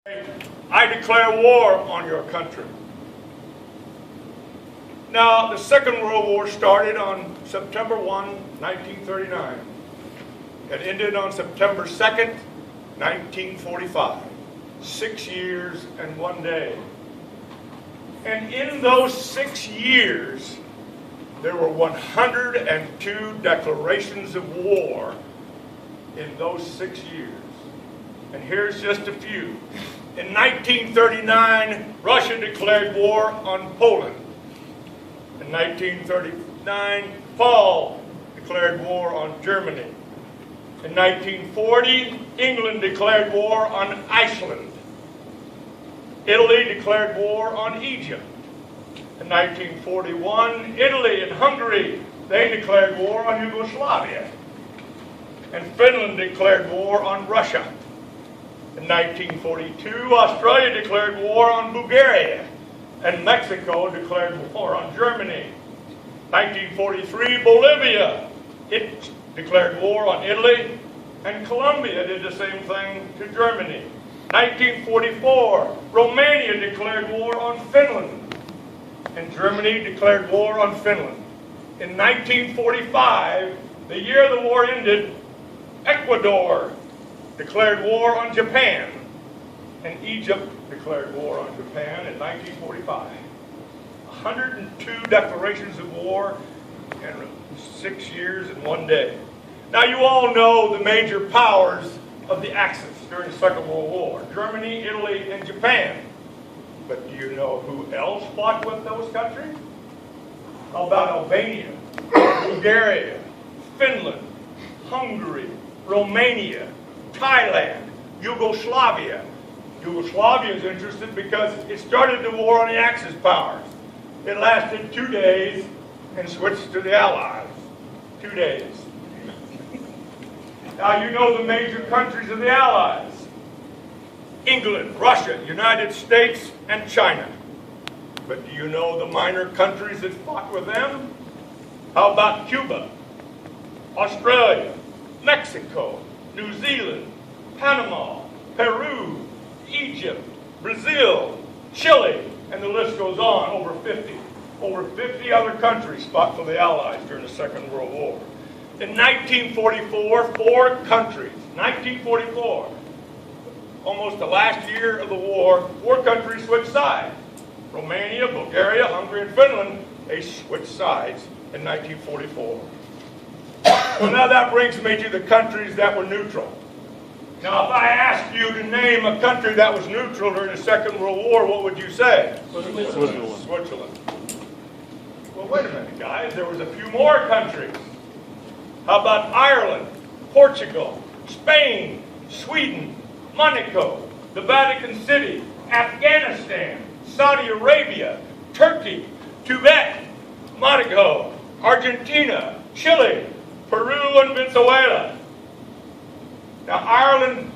I declare war on your country. Now, the Second World War started on September 1, 1939. It ended on September 2nd, 1945. 6 years and 1 day. And in those 6 years, there were 102 declarations of war in those 6 years. And here's just a few. In 1939, Russia declared war on Poland. In 1939, Paul declared war on Germany. In 1940, England declared war on Iceland. Italy declared war on Egypt. In 1941, Italy and Hungary, they declared war on Yugoslavia. And Finland declared war on Russia. In 1942, Australia declared war on Bulgaria, and Mexico declared war on Germany. 1943, Bolivia, it declared war on Italy, and Colombia did the same thing to Germany. 1944, Romania declared war on Finland, and Germany declared war on Finland. In 1945, the year the war ended, Ecuador declared war on Japan, and Egypt declared war on Japan in 1945. 102 declarations of war in 6 years and 1 day. Now you all know the major powers of the Axis during the Second World War: Germany, Italy, and Japan. But do you know who else fought with those countries? How about Albania, Bulgaria, Finland, Hungary, Romania, Thailand, Yugoslavia. Yugoslavia is interested because it started the war on the Axis powers. It lasted 2 days and switched to the Allies. 2 days. Now you know the major countries of the Allies: England, Russia, United States, and China. But do you know the minor countries that fought with them? How about Cuba, Australia, Mexico, New Zealand, Panama, Peru, Egypt, Brazil, Chile, and the list goes on. Over 50. Over 50 other countries fought for the Allies during the Second World War. In 1944, 4 countries, 1944, almost the last year of the war, 4 countries switched sides. Romania, Bulgaria, Hungary, and Finland, they switched sides in 1944. So now that brings me to the countries that were neutral. Now, if I asked you to name a country that was neutral during the Second World War, what would you say? Switzerland. Well, wait a minute, guys. There was a few more countries. How about Ireland, Portugal, Spain, Sweden, Monaco, the Vatican City, Afghanistan, Saudi Arabia, Turkey, Tibet, Monaco, Argentina, Chile, Peru, and Venezuela. Now, Ireland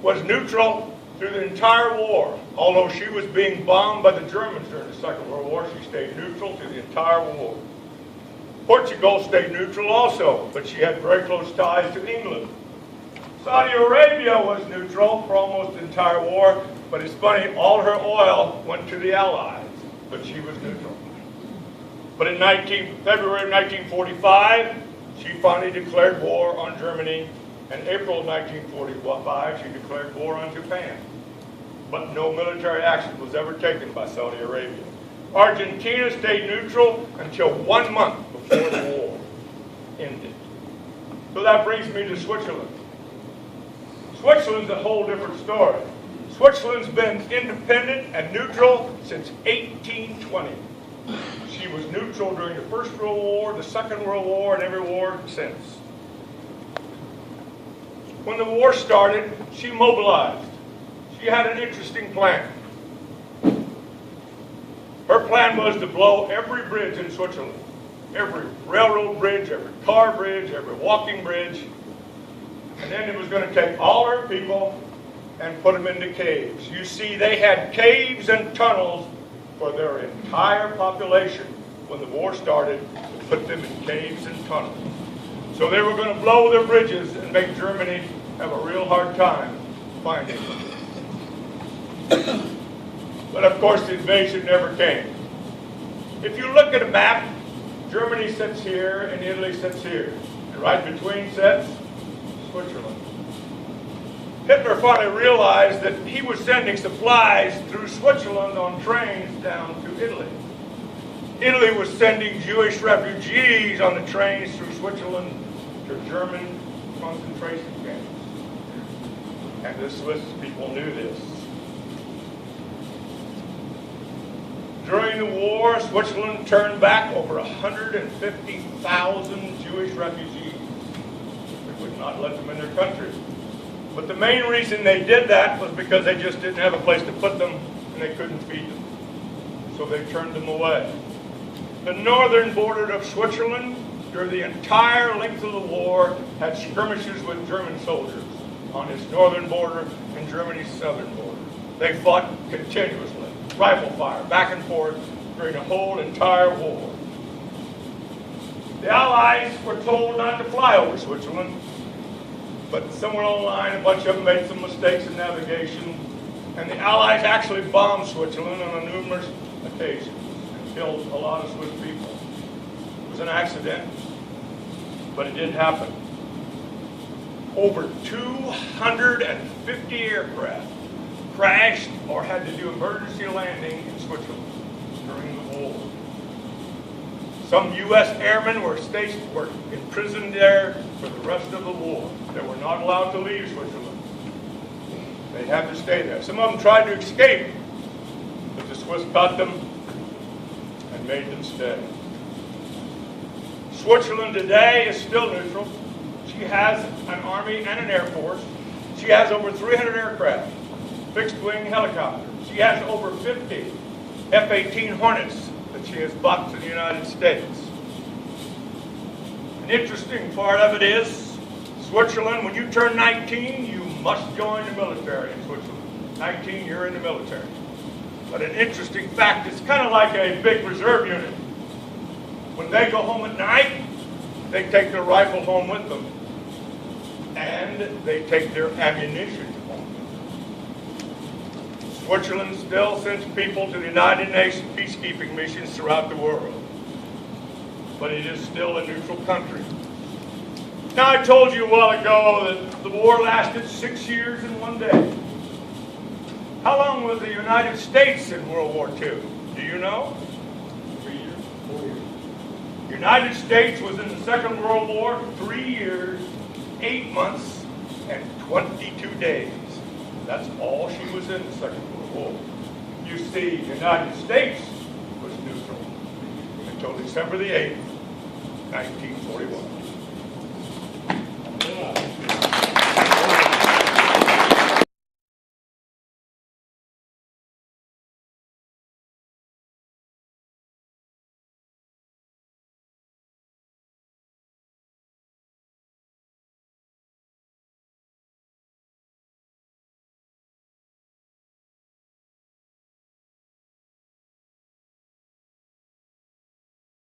was neutral through the entire war. Although she was being bombed by the Germans during the Second World War, she stayed neutral through the entire war. Portugal stayed neutral also, but she had very close ties to England. Saudi Arabia was neutral for almost the entire war, but it's funny, all her oil went to the Allies, but she was neutral. But in February of 1945, she finally declared war on Germany. In April of 1945, she declared war on Japan. But no military action was ever taken by Saudi Arabia. Argentina stayed neutral until 1 month before the war ended. So that brings me to Switzerland. Switzerland's a whole different story. Switzerland's been independent and neutral since 1820. She was neutral during the First World War, the Second World War, and every war since. When the war started, she mobilized. She had an interesting plan. Her plan was to blow every bridge in Switzerland. Every railroad bridge, every car bridge, every walking bridge. And then it was going to take all her people and put them into caves. You see, they had caves and tunnels for their entire population when the war started, to put them in caves and tunnels. So they were going to blow their bridges and make Germany have a real hard time finding them. But of course the invasion never came. If you look at a map, Germany sits here and Italy sits here. And right between sits Switzerland. Hitler finally realized that he was sending supplies through Switzerland on trains down to Italy. Italy was sending Jewish refugees on the trains through Switzerland to German concentration camps. And the Swiss people knew this. During the war, Switzerland turned back over 150,000 Jewish refugees. They would not let them in their country. But the main reason they did that was because they just didn't have a place to put them and they couldn't feed them. So they turned them away. The northern border of Switzerland, during the entire length of the war, had skirmishes with German soldiers on its northern border and Germany's southern border. They fought continuously. Rifle fire, back and forth, during the whole entire war. The Allies were told not to fly over Switzerland, but somewhere along the line, a bunch of them made some mistakes in navigation, and the Allies actually bombed Switzerland on numerous occasions and killed a lot of Swiss people. It was an accident, but it did happen. Over 250 aircraft crashed or had to do emergency landing in Switzerland during the war. Some U.S. airmen were imprisoned there for the rest of the war. They were not allowed to leave Switzerland. They had to stay there. Some of them tried to escape, but the Swiss caught them and made them stay. Switzerland today is still neutral. She has an army and an air force. She has over 300 aircraft. Fixed-wing helicopters. She has over 50 F-18 Hornets that she has bought to the United States. An interesting part of it is, Switzerland, when you turn 19, you must join the military in Switzerland. 19, you're in the military. But an interesting fact, it's kind of like a big reserve unit. When they go home at night, they take their rifle home with them. And they take their ammunition. Switzerland still sends people to the United Nations peacekeeping missions throughout the world. But it is still a neutral country. Now, I told you a while ago that the war lasted 6 years and 1 day. How long was the United States in World War II? Do you know? 3 years, 4 years. The United States was in the Second World War 3 years, 8 months, and 22 days. That's all she was in the Second World War. You see, the United States was neutral until December the 8th, 1941.